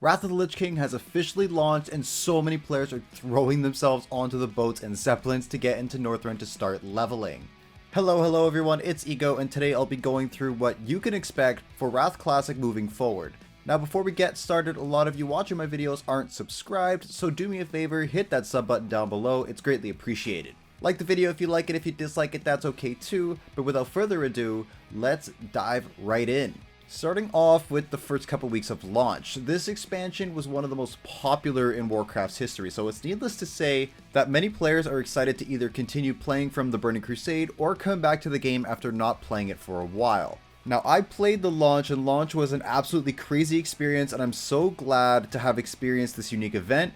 Wrath of the Lich King has officially launched and so many players are throwing themselves onto the boats and zeppelins to get into Northrend to start leveling. Hello everyone, it's Ego, and today I'll be going through what you can expect for Wrath Classic moving forward. Now before we get started, a lot of you watching my videos aren't subscribed, so do me a favor, hit that sub button down below, it's greatly appreciated. Like the video if you like it, if you dislike it that's okay too, but without further ado, let's dive right in. Starting off with the first couple weeks of launch, this expansion was one of the most popular in Warcraft's history, so it's needless to say that many players are excited to either continue playing from the Burning Crusade or come back to the game after not playing it for a while. Now, I played the launch, and launch was an absolutely crazy experience, and I'm so glad to have experienced this unique event.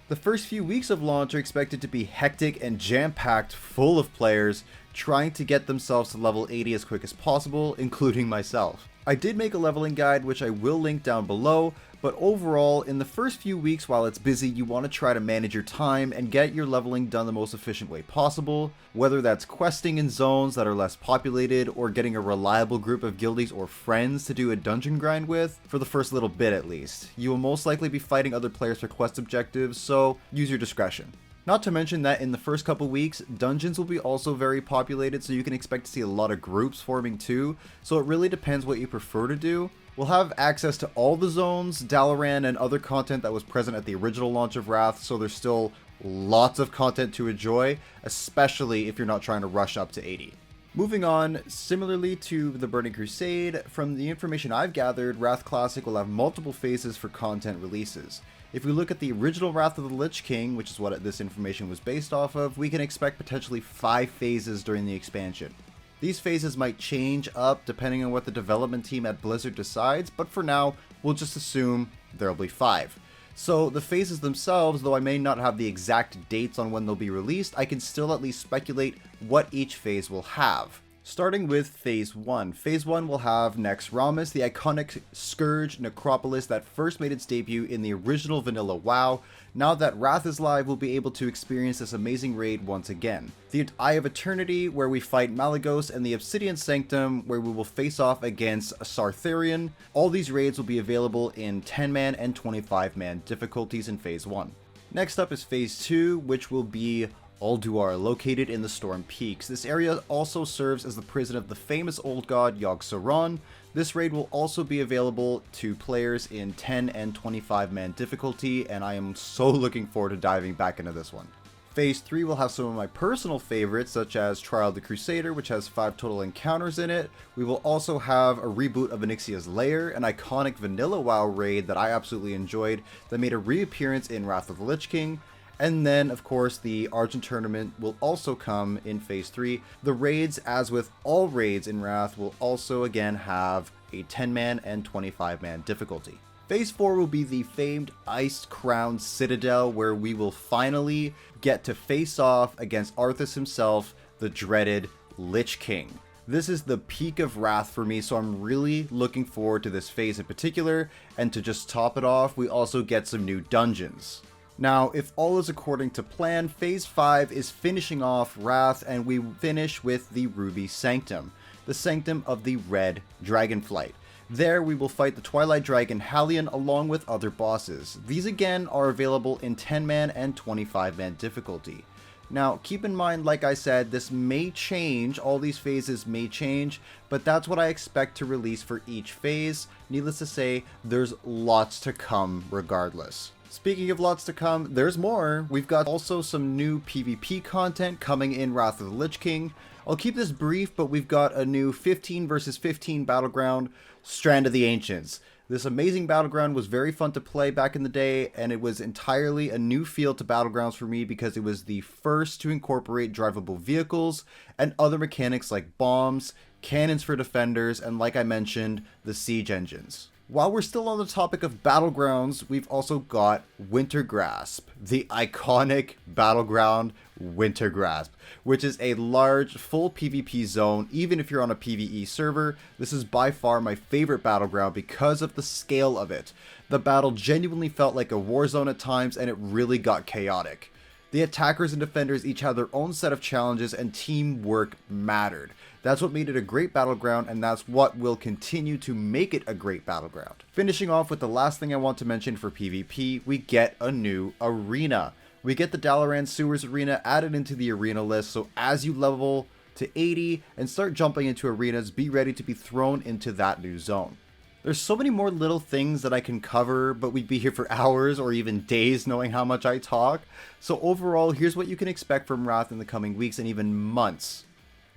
The first few weeks of launch are expected to be hectic and jam-packed full of players trying to get themselves to level 80 as quick as possible, including myself. I did make a leveling guide, which I will link down below, but overall, in the first few weeks while it's busy, you want to try to manage your time and get your leveling done the most efficient way possible, whether that's questing in zones that are less populated or getting a reliable group of guildies or friends to do a dungeon grind with, for the first little bit at least. You will most likely be fighting other players for quest objectives, so use your discretion. Not to mention that in the first couple weeks, dungeons will be also very populated, so you can expect to see a lot of groups forming too, so it really depends what you prefer to do. We'll have access to all the zones, Dalaran, and other content that was present at the original launch of Wrath, so there's still lots of content to enjoy, especially if you're not trying to rush up to 80. Moving on, similarly to the Burning Crusade, from the information I've gathered, Wrath Classic will have multiple phases for content releases. If we look at the original Wrath of the Lich King, which is what this information was based off of, we can expect potentially 5 phases during the expansion. These phases might change up depending on what the development team at Blizzard decides, but for now, we'll just assume there'll be 5. So the phases themselves, though I may not have the exact dates on when they'll be released, I can still at least speculate what each phase will have. Starting with Phase 1. Phase 1 will have Nex Ramus, the iconic Scourge Necropolis that first made its debut in the original vanilla WoW. Now that Wrath is live, we'll be able to experience this amazing raid once again. The Eye of Eternity, where we fight Malygos, and the Obsidian Sanctum, where we will face off against Sartharion. All these raids will be available in 10-man and 25-man difficulties in Phase 1. Next up is Phase 2, which will be Ulduar, located in the Storm Peaks. This area also serves as the prison of the famous old god Yogg-Saron. This raid will also be available to players in 10 and 25-man difficulty, and I am so looking forward to diving back into this one. Phase 3 will have some of my personal favorites, such as Trial of the Crusader, which has 5 total encounters in it. We will also have a reboot of Onyxia's Lair, an iconic vanilla WoW raid that I absolutely enjoyed that made a reappearance in Wrath of the Lich King. And then, of course, the Argent Tournament will also come in Phase 3. The raids, as with all raids in Wrath, will also again have a 10-man and 25-man difficulty. Phase 4 will be the famed Ice Crown Citadel, where we will finally get to face off against Arthas himself, the dreaded Lich King. This is the peak of Wrath for me, so I'm really looking forward to this phase in particular, and to just top it off, we also get some new dungeons. Now, if all is according to plan, Phase 5 is finishing off Wrath, and we finish with the Ruby Sanctum, the Sanctum of the Red Dragonflight. There, we will fight the Twilight Dragon Halion along with other bosses. These again are available in 10-man and 25-man difficulty. Now, keep in mind, like I said, this may change, all these phases may change, but that's what I expect to release for each phase. Needless to say, there's lots to come regardless. Speaking of lots to come, there's more. We've got also some new PvP content coming in Wrath of the Lich King. I'll keep this brief, but we've got a new 15 versus 15 battleground, Strand of the Ancients. This amazing battleground was very fun to play back in the day, and it was entirely a new feel to Battlegrounds for me because it was the first to incorporate drivable vehicles and other mechanics like bombs, cannons for defenders, and like I mentioned, the siege engines. While we're still on the topic of Battlegrounds, we've also got Wintergrasp, the iconic battleground Wintergrasp, which is a large, full PvP zone. Even if you're on a PvE server, this is by far my favorite battleground because of the scale of it. The battle genuinely felt like a war zone at times, and it really got chaotic. The attackers and defenders each had their own set of challenges and teamwork mattered. That's what made it a great battleground, and that's what will continue to make it a great battleground. Finishing off with the last thing I want to mention for PvP, we get a new arena. We get the Dalaran Sewers arena added into the arena list, so as you level to 80 and start jumping into arenas, be ready to be thrown into that new zone. There's so many more little things that I can cover, but we'd be here for hours or even days knowing how much I talk. So overall, here's what you can expect from Wrath in the coming weeks and even months.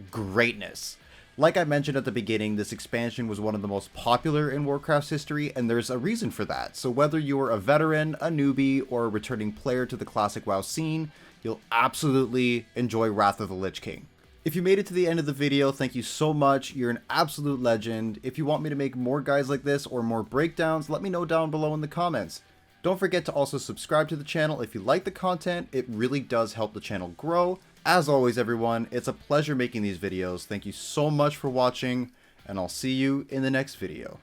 Greatness. Like I mentioned at the beginning, this expansion was one of the most popular in Warcraft's history, and there's a reason for that. So whether you're a veteran, a newbie, or a returning player to the classic WoW scene, you'll absolutely enjoy Wrath of the Lich King. If you made it to the end of the video, thank you so much. You're an absolute legend. If you want me to make more guides like this or more breakdowns, let me know down below in the comments. Don't forget to also subscribe to the channel if you like the content. It really does help the channel grow. As always, everyone, it's a pleasure making these videos. Thank you so much for watching, and I'll see you in the next video.